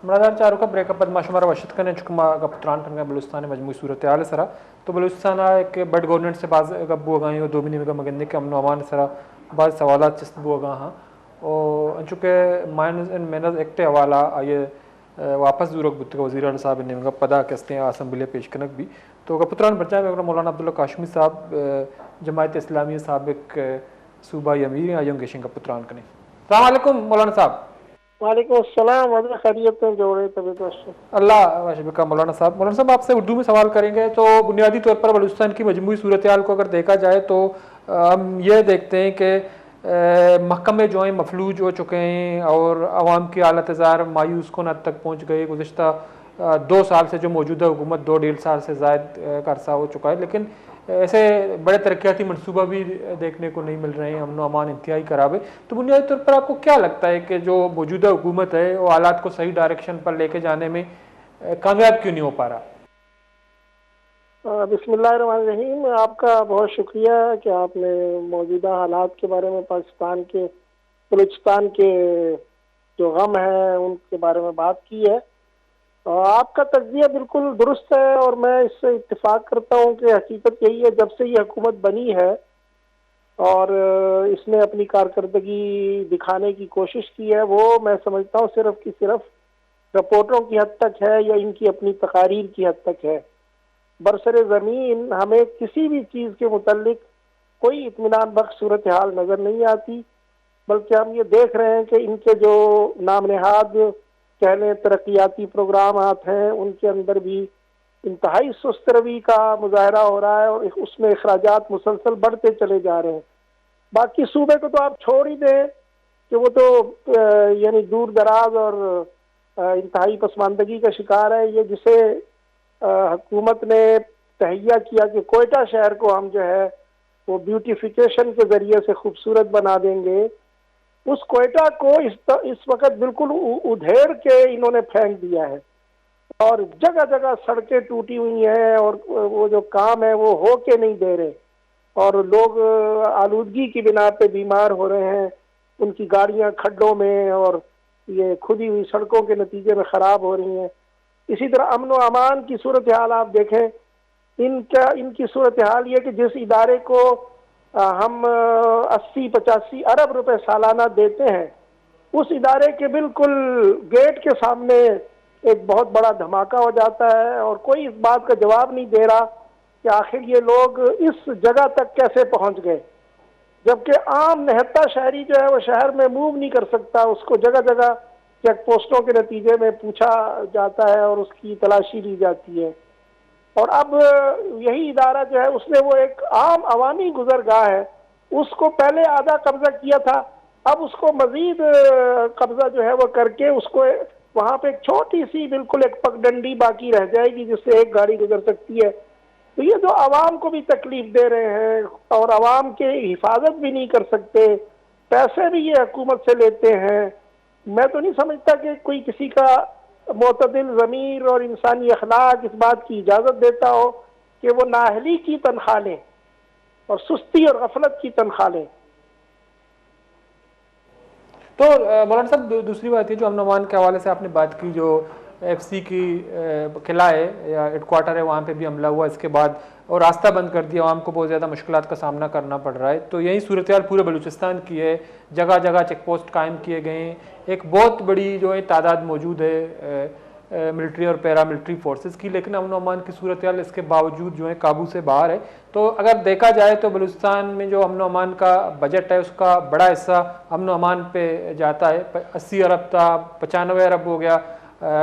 मनादार चारों का ब्रेकअप बदमाशुमारा वशत कने चुकमा गपुत्रान कन बलुस्तान मजमू सूरत हाल सरा तो बलुस्तान एक बड गवर्नमेंट से बाज गब्बू गई और दो भी निमिगा मगंदे के अमन अमान सरा बाज सवाल चिस्त बो गा हाँ और चूँकि माइनस इन मैनस एक्ट हवाला ये वापस दूर बुत वजीर अल साहब निमिगा पदा कस्ते असम्बली पेश कनक भी तो गपुत्रान बच्चा में मौलाना अब्दुल्ला काशमी साहब जमायत इस्लामी सबक सूबाई अमीर आयम गेशिंग गपुत्रान कने अस्सलाम वालेकुम मौलाना साहब। वालेकुम अस्सलाम, खैरियत में जोड़े तभी तो अल्लाह वाशिका। मौलाना साहब आपसे उर्दू में सवाल करेंगे। तो बुनियादी तौर पर बलूचिस्तान की मजमूई सूरत हाल को अगर देखा जाए तो हम ये देखते हैं कि महकमे जो हैं मफलूज हो चुके हैं और आवाम की हालत ज़ार मायूस कन हद तक पहुँच गई। गुज़िश्ता 2 साल से जो मौजूदा हुकूमत 2-1.5 साल से ज़ायद का अरसा हो चुका है, लेकिन ऐसे बड़े तरक्याती मनसूबा भी देखने को नहीं मिल रहे हैं, अमन अमान इंतहाई खराब है। तो बुनियादी तौर पर आपको क्या लगता है कि जो मौजूदा हुकूमत है वो हालात को सही डायरेक्शन पर लेके जाने में कामयाब क्यों नहीं हो पा रहा? बिस्मिल्लाहिर्रहमानिर्रहीम। आपका बहुत शुक्रिया कि आपने मौजूदा हालात के बारे में, पाकिस्तान के बलूचिस्तान के जो गम है उनके बारे में बात की है। आपका तज्जिया बिल्कुल दुरुस्त है और मैं इससे इत्तेफाक करता हूँ कि हकीकत यही है, जब से ये हुकूमत बनी है और इसने अपनी कारकर्दगी दिखाने की कोशिश की है, वो मैं समझता हूँ सिर्फ की सिर्फ रिपोर्टों की हद तक है या इनकी अपनी तकारीर की हद तक है। बरसरे ज़मीन हमें किसी भी चीज़ के मुतल्लिक कोई इत्मीनान बख्श सूरत हाल नज़र नहीं आती, बल्कि हम ये देख रहे हैं कि इनके जो नाम नहाद कहने तरक्याती प्रोग्राम हैं उनके अंदर भी इंतहाई सुस्त रवि का मुजाहरा हो रहा है और उसमें अखराजात मुसलसल बढ़ते चले जा रहे हैं। बाकी सूबे को तो आप छोड़ ही दें कि वो तो यानी दूर दराज और इंतहाई पसमानदगी का शिकार है। ये जिसे हुकूमत ने तहैया किया कि कोयटा शहर को हम जो है वो ब्यूटिफिकेशन के ज़रिए से खूबसूरत बना देंगे, उस कोयटा को इस वक्त बिल्कुल उधेड़ के इन्होंने फेंक दिया है और जगह जगह सड़कें टूटी हुई हैं और वो जो काम है वो हो के नहीं दे रहे और लोग आलूदगी की बिना पे बीमार हो रहे हैं। उनकी गाड़ियां खड्डों में और ये खुदी हुई सड़कों के नतीजे में ख़राब हो रही हैं। इसी तरह अमन व अमान की सूरत हाल आप देखें, इनकी सूरत हाल ये कि जिस इदारे को हम 80-85 अरब रुपए सालाना देते हैं, उस इदारे के बिल्कुल गेट के सामने एक बहुत बड़ा धमाका हो जाता है और कोई इस बात का जवाब नहीं दे रहा कि आखिर ये लोग इस जगह तक कैसे पहुंच गए, जबकि आम निहत्ता शहरी जो है वो शहर में मूव नहीं कर सकता। उसको जगह जगह चेक पोस्टों के नतीजे में पूछा जाता है और उसकी तलाशी ली जाती है। और अब यही इदारा जो है उसने वो एक आम अवामी गुजरगाह है उसको पहले आधा कब्जा किया था, अब उसको मजीद कब्जा जो है वो करके उसको वहां पे एक छोटी सी बिल्कुल एक पगडंडी बाकी रह जाएगी जिससे एक गाड़ी गुजर सकती है। तो ये जो आवाम को भी तकलीफ दे रहे हैं और आवाम के हिफाजत भी नहीं कर सकते, पैसे भी ये हुकूमत से लेते हैं। मैं तो नहीं समझता कि कोई किसी का मोतदिल ज़मीर और इंसानी अखलाक इस बात की इजाज़त देता हो कि वो नाअहली की तनख्वाह लें और सुस्ती और गफलत की तनख्वाह लें। तो मौलाना साहब दूसरी बात है जो अमन अमान के हवाले से आपने बात की, जो FC की किला है या हेडक्वार्टर है वहाँ पे भी हमला हुआ, इसके बाद और रास्ता बंद कर दिया, आवाम को बहुत ज़्यादा मुश्किलात का सामना करना पड़ रहा है। तो यही सूरत हाल पूरे बलूचिस्तान की है, जगह जगह चेक पोस्ट कायम किए गए हैं, एक बहुत बड़ी जो है तादाद मौजूद है मिलिट्री और पैरा मिलिट्री फोर्सेस की, लेकिन अमन अमान की सूरत हाल इसके बावजूद जो है काबू से बाहर है। तो अगर देखा जाए तो बलूचिस्तान में जो अमन अमान का बजट है उसका बड़ा हिस्सा अमन अमान पे जाता है। 80 अरब था, 95 अरब हो गया,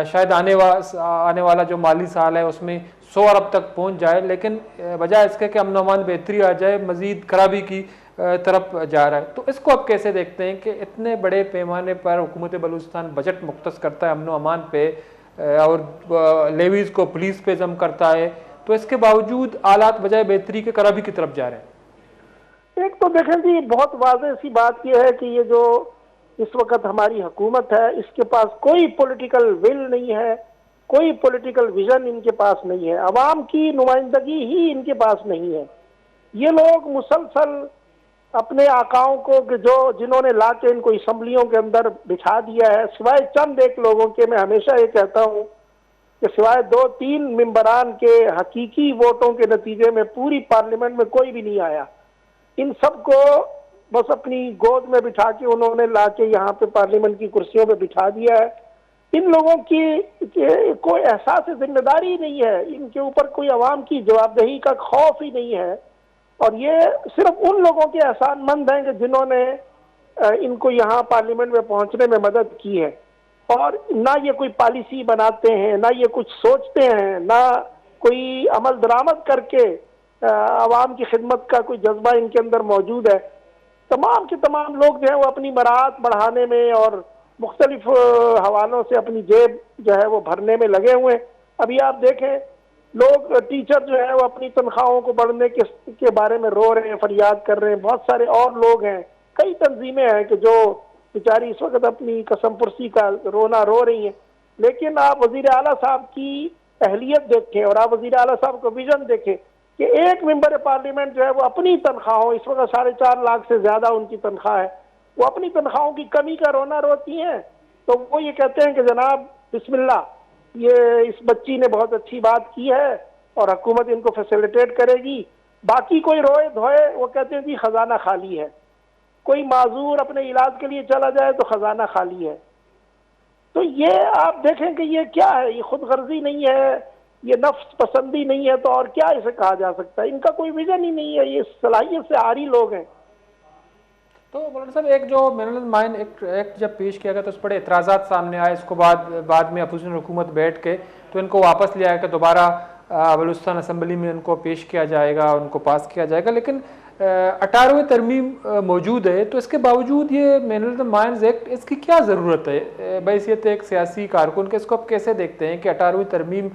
शायद आने वाला जो माली साल है उसमें 100 अरब तक पहुंच जाए, लेकिन बजाय इसके कि अमन अमान बेहतरी आ जाए मजीद खराबी की तरफ जा रहा है। तो इसको आप कैसे देखते हैं कि इतने बड़े पैमाने पर हुकूमत बलूचिस्तान बजट मुख्तस करता है अमन अमान पे और लेवीज को पुलिस पे जम करता है, तो इसके बावजूद हालात बजाय बेहतरी के खराबी की तरफ जा रहे हैं? एक तो देखें जी, बहुत वाज़ेह सी बात यह है कि ये जो इस वक्त हमारी हुकूमत है इसके पास कोई पॉलिटिकल विल नहीं है, कोई पॉलिटिकल विजन इनके पास नहीं है, अवाम की नुमाइंदगी ही इनके पास नहीं है। ये लोग मुसलसल अपने आकाओं को कि जो जिन्होंने ला के इनको असम्बलियों के अंदर बिठा दिया है, सिवाय चंद एक लोगों के, मैं हमेशा ये कहता हूँ कि सिवाय 2-3 मेंबरान के हकीकी वोटों के नतीजे में पूरी पार्लियामेंट में कोई भी नहीं आया। इन सबको बस अपनी गोद में बिठा के उन्होंने ला के यहाँ पे पार्लियामेंट की कुर्सियों पे बिठा दिया है। इन लोगों की कोई एहसास जिम्मेदारी ही नहीं है, इनके ऊपर कोई अवाम की जवाबदेही का खौफ ही नहीं है। और ये सिर्फ उन लोगों के एहसानमंद हैं कि जिन्होंने इनको यहाँ पार्लियामेंट में पहुंचने में मदद की है। और ना ये कोई पॉलिसी बनाते हैं, ना ये कुछ सोचते हैं, ना कोई अमल दरामद करके आवाम की खिदमत का कोई जज्बा इनके अंदर मौजूद है। तमाम के तमाम लोग जो है वो अपनी बरात बढ़ाने में और मुख्तलिफ हवालों से अपनी जेब जो है वो भरने में लगे हुए हैं। अभी आप देखें, लोग टीचर जो है वो अपनी तनख्वाहों को बढ़ने के बारे में रो रहे हैं, फरियाद कर रहे हैं। बहुत सारे और लोग हैं, कई तंजीमें हैं कि जो बेचारी इस वक्त अपनी कसम पुरसी का रोना रो रही हैं। लेकिन आप वजीर आला साहब की अहलियत देखें और आप वजीर आला साहब का विजन देखें कि एक मेंबर पार्लियामेंट जो है वो अपनी तनख्वाहों, इस वक्त 4.5 लाख से ज्यादा उनकी तनख्वाह है, वो अपनी तनख्वाहों की कमी का रोना रोती हैं। तो वो ये कहते हैं कि जनाब बिस्मिल्लाह, ये इस बच्ची ने बहुत अच्छी बात की है और हुकूमत इनको फैसिलिटेट करेगी। बाकी कोई रोए धोए, वो कहते हैं जी खजाना खाली है। कोई माजूर अपने इलाज के लिए चला जाए तो खजाना खाली है। तो ये आप देखें कि ये क्या है, ये खुद गर्जी नहीं है, ये नफ्स पसंदी नहीं है, तो और क्या इसे कहा जा सकता है। इनका कोई विजन ही नहीं है, ये सलाहियत से आरी लोग हैं। तो मौलाना साहब, एक जो मिनरल माइन एक्ट जब पेश किया गया तो उस पर एतराज़ात सामने आए। इसको बाद में अपोजिशन हुकूमत बैठ के तो इनको वापस लिया कि दोबारा बलूचिस्तान असम्बली में इनको पेश किया जाएगा, उनको पास किया जाएगा। लेकिन 18वीं तरमीम मौजूद है, तो इसके बावजूद ये मिनरल माइंस एक्ट, इसकी क्या ज़रूरत है बहैसियत एक सियासी कारकुन के? इसको आप कैसे देखते हैं कि 18वीं तरमीम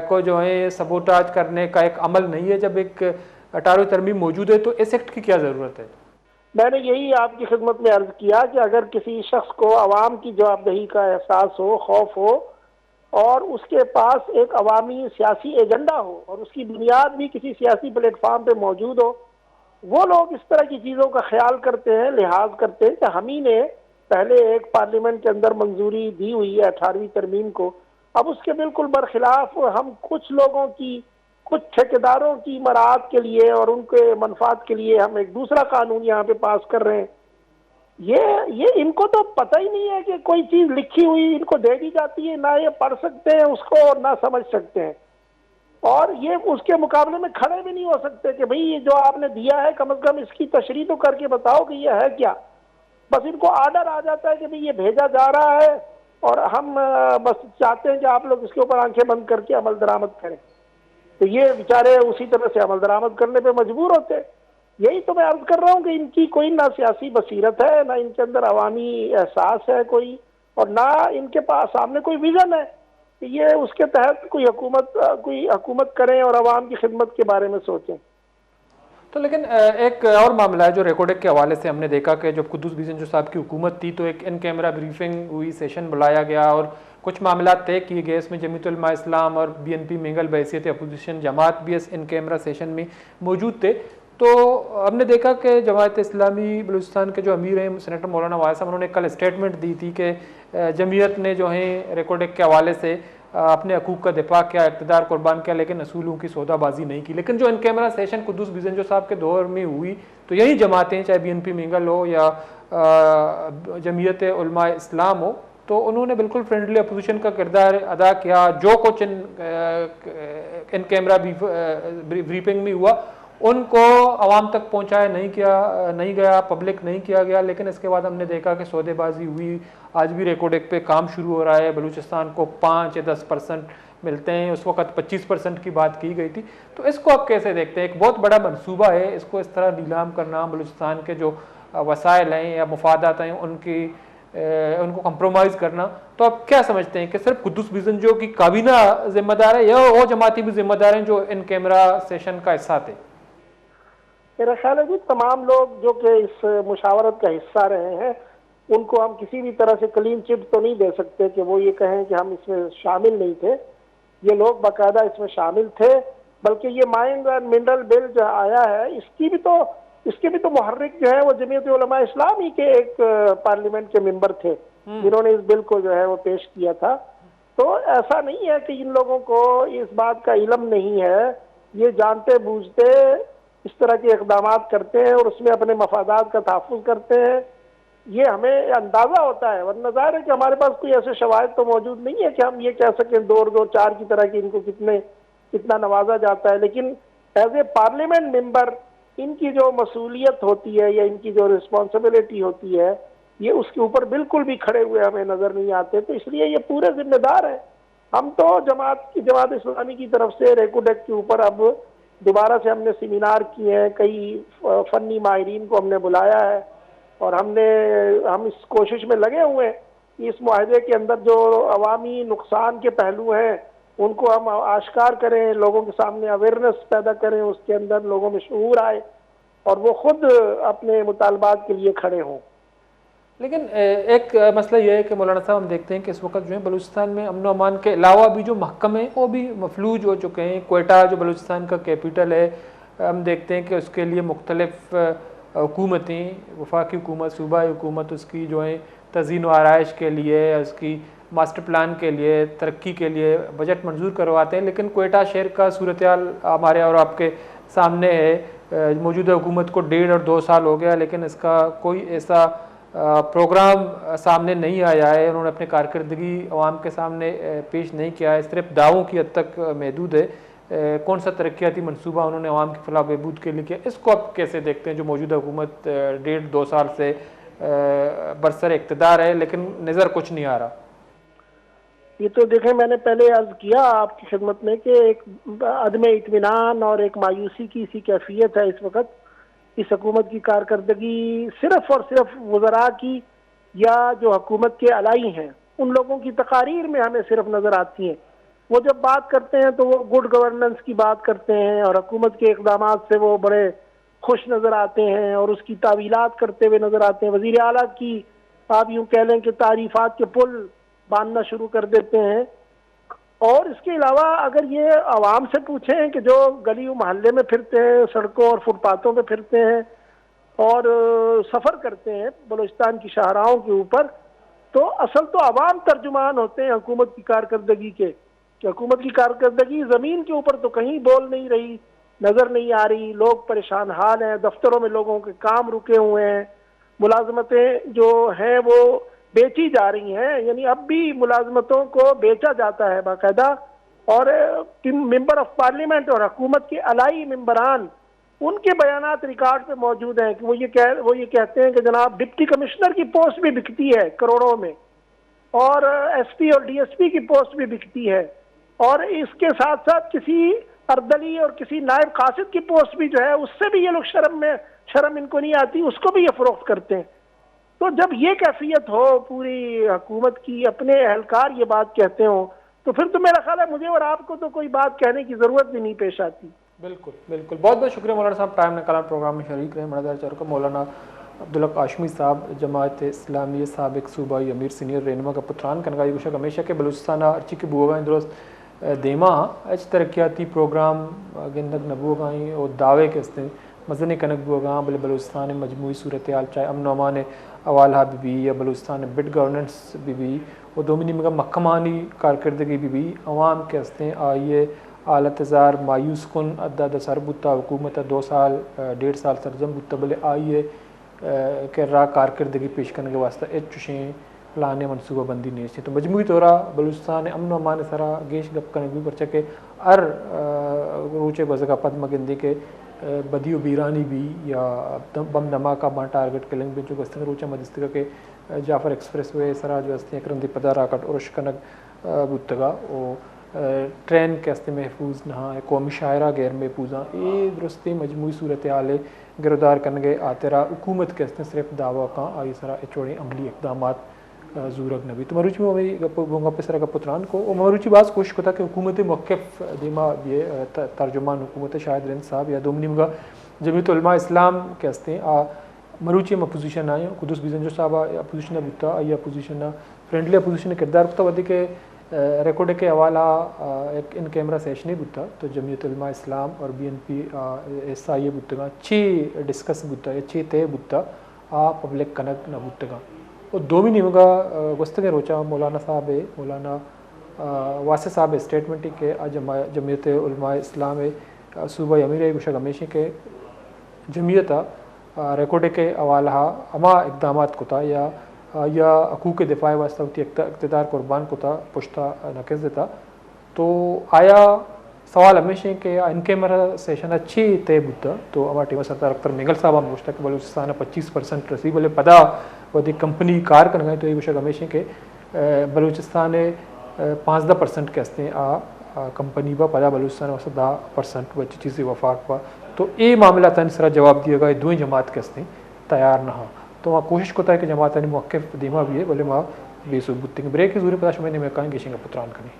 को जो है सबोटाज करने का एक अमल नहीं है? जब एक 18वीं तरमीम मौजूद है तो इस एक्ट की क्या ज़रूरत है? मैंने यही आपकी खिदमत में अर्ज किया कि अगर किसी शख्स को अवाम की जवाबदेही का एहसास हो, खौफ हो, और उसके पास एक अवामी सियासी एजेंडा हो और उसकी बुनियाद भी किसी सियासी प्लेटफॉर्म पे मौजूद हो, वो लोग इस तरह की चीज़ों का ख्याल करते हैं, लिहाज करते हैं कि हम ही ने पहले एक पार्लियामेंट के अंदर मंजूरी दी हुई है 18वीं तरमीम को, अब उसके बिल्कुल बरखिलाफ हम कुछ लोगों की, कुछ ठेकेदारों की मराहत के लिए और उनके मनफात के लिए हम एक दूसरा कानून यहाँ पे पास कर रहे हैं। ये इनको तो पता ही नहीं है कि कोई चीज लिखी हुई इनको दे दी जाती है, ना ये पढ़ सकते हैं उसको और ना समझ सकते हैं, और ये उसके मुकाबले में खड़े भी नहीं हो सकते कि भाई ये जो आपने दिया है कम से कम इसकी तशरीह तो करके बताओ कि ये है क्या। बस इनको आर्डर आ जाता है कि भाई ये भेजा जा रहा है और हम बस चाहते हैं कि आप लोग इसके ऊपर आंखें बंद करके अमल दरामद करें। तो ये बेचारे उसी तरह से अमल दरामद करने पे मजबूर होते हैं। यही तो मैं अर्ज कर रहा हूँ कि इनकी कोई ना सियासी बसीरत है, ना इनके अंदर अवामी एहसास है कोई, और ना इनके पास सामने कोई विजन है कि ये उसके तहत कोई हुकूमत करें और अवाम की खिदमत के बारे में सोचें। तो लेकिन एक और मामला है जो रिकॉर्डिंग के हवाले से हमने देखा कि जब कुद्दूस बिजंजो साहब की हुकूमत थी तो एक इन कैमरा ब्रीफिंग हुई, सेशन बुलाया गया और कुछ मामला तय किए गए। इसमें जमीयत उलमा इस्लाम और BNP मिंगल बहैसियत अपोजिशन जमात भी इस इन कैमरा सेशन में मौजूद थे। तो हमने देखा कि जमात इस्लामी बलूचिस्तान के जो अमीर हैं सेनेटर मौलाना वाहिद साहब, उन्होंने कल स्टेटमेंट दी थी कि जमीयत ने जो है रिकॉर्डिंग के हवाले से अपने हकूक़ का दिफा किया, इक़्तिदार कुर्बान किया, लेकिन असूलों की सौदाबाजी नहीं की। लेकिन जो in camera session Quddus Bizenjo साहब के दौर में हुई तो यही जमातें, चाहे BNP मिंगल हो या जमीयत उलमा इस्लाम हो, तो उन्होंने बिल्कुल फ्रेंडली अपोजिशन का किरदार अदा किया। जो कुछ इन कैमरा ब्रीफिंग में हुआ उनको आवाम तक पहुंचाया नहीं गया, पब्लिक नहीं किया गया। लेकिन इसके बाद हमने देखा कि सौदेबाजी हुई। आज भी रिकॉर्डिंग पे काम शुरू हो रहा है। बलूचिस्तान को 5 या 10% मिलते हैं, उस वक्त 25% की बात की गई थी। तो इसको आप कैसे देखते हैं? एक बहुत बड़ा मनसूबा है इसको इस तरह नीलाम करना, बलूचिस्तान के जो वसाइल हैं या मुफादात हैं उनको कंप्रोमाइज़ करना। तो आप क्या समझते हैं कि सिर्फ कुद्दूस बिजंजो की काबीना जिम्मेदार है या वो जमाती भी जिम्मेदार हैं जो इन कैमरा सेशन का हिस्सा थे? मेरा ख्याल है जी तमाम लोग जो कि इस मुशावरत का हिस्सा रहे हैं उनको हम किसी भी तरह से क्लीन चिट तो नहीं दे सकते कि वो ये कहें कि हम इसमें शामिल नहीं थे। ये लोग बाकायदा इसमें शामिल थे, बल्कि ये माइन एंड मिनरल बिल जो आया है इसकी भी तो इसके भी तो मुहर्रिक जो है वो जमीयत उलमा इस्लामी के एक पार्लियामेंट के मेंबर थे जिन्होंने इस बिल को जो है वो पेश किया था। तो ऐसा नहीं है कि इन लोगों को इस बात का इल्म नहीं है, ये जानते बूझते इस तरह के इकदाम करते हैं और उसमें अपने मफादात का तहफ़्फ़ुज़ करते हैं, ये हमें अंदाज़ा होता है। वरना ज़ाहिर है कि हमारे पास कोई ऐसे शवाहिद तो मौजूद नहीं है कि हम ये कह सकें 2 और 2 4 की तरह की इनको कितना नवाजा जाता है। लेकिन एज ए पार्लियामेंट मेंबर इनकी जो मसूलियत होती है या इनकी जो रिस्पॉन्सिबिलिटी होती है, ये उसके ऊपर बिल्कुल भी खड़े हुए हमें नजर नहीं आते। तो इसलिए ये पूरे जिम्मेदार है। हम तो जमात इस्लामी की तरफ से रेकोडेक के ऊपर अब दोबारा से हमने सेमिनार किए हैं, कई फन्नी माहिरीन को हमने बुलाया है और हम इस कोशिश में लगे हुए हैं कि इस मुआहदे के अंदर जो अवामी नुकसान के पहलू हैं उनको हम आश्कार करें, लोगों के सामने अवेयरनेस पैदा करें, उसके अंदर लोगों में शऊर आए और वो खुद अपने मुतालबात के लिए खड़े हों। लेकिन एक मसला यह है कि मौलाना साहब हम देखते हैं कि इस वक्त जो है बलूचिस्तान में अमन अमान के अलावा भी जो महकमे हैं वो भी मफलूज हो चुके हैं। कोयटा जो बलूचिस्तान का कैपिटल है, हम देखते हैं कि उसके लिए मुख्तलिफ हुकूमतें, वफाकी हुकूमत, सूबाई हुकूमत उसकी जो है तज़ीन व आराइश के लिए, उसकी मास्टर प्लान के लिए, तरक्की के लिए बजट मंजूर करवाते हैं। लेकिन कोयटा शहर का सूरत हाल हमारे और आपके सामने है। मौजूदा हुकूमत को 1.5 और 2 साल हो गया, लेकिन इसका कोई ऐसा प्रोग्राम सामने नहीं आया है। उन्होंने अपनी कारकर्दगी अवाम के सामने पेश नहीं किया है, सिर्फ दावों की हद तक महदूद है। कौन सा तरक्याती मनसूबा उन्होंने अवाम की फलाह बहबूद के लिए किया, इसको आप कैसे देखते हैं जो मौजूदा हुकूमत 1.5-2 साल से बरसर इक़्तिदार है लेकिन नज़र कुछ नहीं आ रहा? ये तो देखें, मैंने पहले अर्ज किया आपकी खिदमत में कि एक अदम इत्मीनान और एक मायूसी की सी कैफियत है इस वक्त। इस हुकूमत की कारकर्दगी सिर्फ और सिर्फ वज़रा की या जो हुकूमत के अलाई हैं उन लोगों की तकारीर में हमें सिर्फ नज़र आती हैं। वो जब बात करते हैं तो वो गुड गवर्नेंस की बात करते हैं और हुकूमत के इक़दाम से वो बड़े खुश नज़र आते हैं और उसकी तावीलात करते हुए नज़र आते हैं। वज़ीर आला की आप यूँ कह लें कि तारीफ़ात के पुल बांधना शुरू कर देते हैं। और इसके अलावा अगर ये आवाम से पूछें कि जो गली मोहल्ले में फिरते हैं, सड़कों और फुटपाथों पे फिरते हैं और सफ़र करते हैं बलूचिस्तान की शाहराहों के ऊपर, तो असल तो आवाम तर्जुमान होते हैं हुकूमत की कारकर्दगी के, कि हुकूमत की कारकर्दगी ज़मीन के ऊपर तो कहीं बोल नहीं रही, नज़र नहीं आ रही। लोग परेशान हाल हैं, दफ्तरों में लोगों के काम रुके हुए हैं, मुलाजमतें जो हैं वो बेची जा रही हैं, यानी अब भी मुलाजमतों को बेचा जाता है बाकायदा। और मेंबर ऑफ पार्लियामेंट और हुकूमत के अलाई मेंबरान, उनके बयानात रिकॉर्ड पे मौजूद हैं कि वो ये कहते हैं कि जनाब डिप्टी कमिश्नर की पोस्ट भी बिकती है करोड़ों में और एसपी और डीएसपी की पोस्ट भी बिकती है और इसके साथ साथ किसी अर्दली और किसी नायब कासिद की पोस्ट भी जो है उससे भी ये लोग शर्म इनको नहीं आती, उसको भी ये फरोख्त करते हैं। तो जब ये कैफियत हो, पूरी हुकूमत की अपने एहलकार ये बात कहते हो, तो फिर तो मेरा ख्याल है मुझे और आपको तो कोई बात कहने की ज़रूरत भी नहीं पेश आती। बिल्कुल बिल्कुल, बहुत बहुत शुक्रिया मौलाना साहब, टाइम निकाला प्रोग्राम में शरीक रहे। मरदार चौर का मौलाना अब्दुल हक हाशमी साहब, जमात इस्लामी साबिक सूबाई अमीर सीनियर रहनुमा का पुत्रान कनगाई गुशा हमेशा के बलूचिस्तान अर्ची के बुआ दुरुस्त देमा अच तरक्याती प्रोग्राम गेंदक नबूगाई और दावे के हस्ते मजन कनक बुआ बल बलूचिस्तान मजमूई सूरत हाल चाहे अमन अमान अवाला भी या बलूचिस्तान बिड गवर्नेंस भी और दोमिनी मगा मकमानी कारकर्दगी भी अवाम के हस्ते आइए आलत ज़ार मायूस कन अदा दसर बुता हुकूमत 2 साल 1.5 साल सरजम बुता बले आइए के रा कारकर्दगी पेश करने के वास्ते चुशें लाने मनसूबा बंदी नहीं थी। तो मजमूई तौरा बलूचिस्तान अमन अमान सरा गेश गप करने भी परचा के अर रोचे बजगा पद मगिंदी के बदियो बीरानी भी या बम धमाका बा टारगेट किलिंग भी जो गस्ते रोचा मदिस्तिका के जाफर एक्सप्रेस वे सरा जो हस्ते करंदी पदा राकट और कनक बुतगा और ट्रेन के हस्ते महफूज नहा कौमी शायरा गैर महफूजा ये दुरुस्ती मजमूई सूरत हाल गिरफ्तार करने गए आतेरा हुकूमत के हस्ते सिर्फ दावा का आई सरा चौड़े अमली इकदाम जूरक नबी। तो मरूची में वही गंगा सरा का पुत्रान को और मरूची बात कोशिश करता कि हुकूमत मौक़िफ़ दिमा ये तर्जुमान हुकूमत शाहिद रंद साहब या दोमनी मगा जमीयत उलमा इस्लाम के हस्ते मरूची में अपोजिशन आए कुदस बिजन जो साहब अपोजिशन बुता आई अपोजिशन फ्रेंडली अपोजिशन किरदार कुता वधी के रिकॉर्ड के हवाला एक इन कैमरा सेशन बुद्धा तो जमीयत उलमा इस्लाम और BNP ऐसा ये बुद्धगा अच्छी डिस्कस बुद्धा अच्छी तय बुद्धा आ पब्लिक कनक न बुद्धगा और दो भी निमगा गुस्तगे रोचा मौलाना साहब है मौलाना वासे साहब स्टेटमेंट के जमीयत उलमा इस्लाम सूबा अमीर गुशा हमेशा के जमीयत रिकॉर्ड के हवाला अमा इकदाम कोता या हकूक़ दिफा वास्ता इक़्तिदार कुर्बान कोता पुश्ता नकेस देता तो आया सवाल हमेशा के इन कैमरा सेशन अच्छी तय बुद्धा तो अमा टीम सरदार अख्तर मेगल साहब हम पूछता कि बलूचिस्तान 25% रसी बोले पदा वही कंपनी कार कर गए तो ये विषय हमेशा के बलूचिस्तान 5-10% के हस्ते कंपनी बा पदा बलूचिस्तान वैसे 10% बच्ची चीज़ें वफाक बा तो ये मामला तन सरा जवाब दिया गया दो जमात के हस्ते तैयार ना हो तो वहाँ कोशिश करता है कि जमात ने मौके दीमा भी है बोले माँ बेसुबुत ब्रेक की जरूरी पता मैंने मैं कहेंगे पुत्रान करें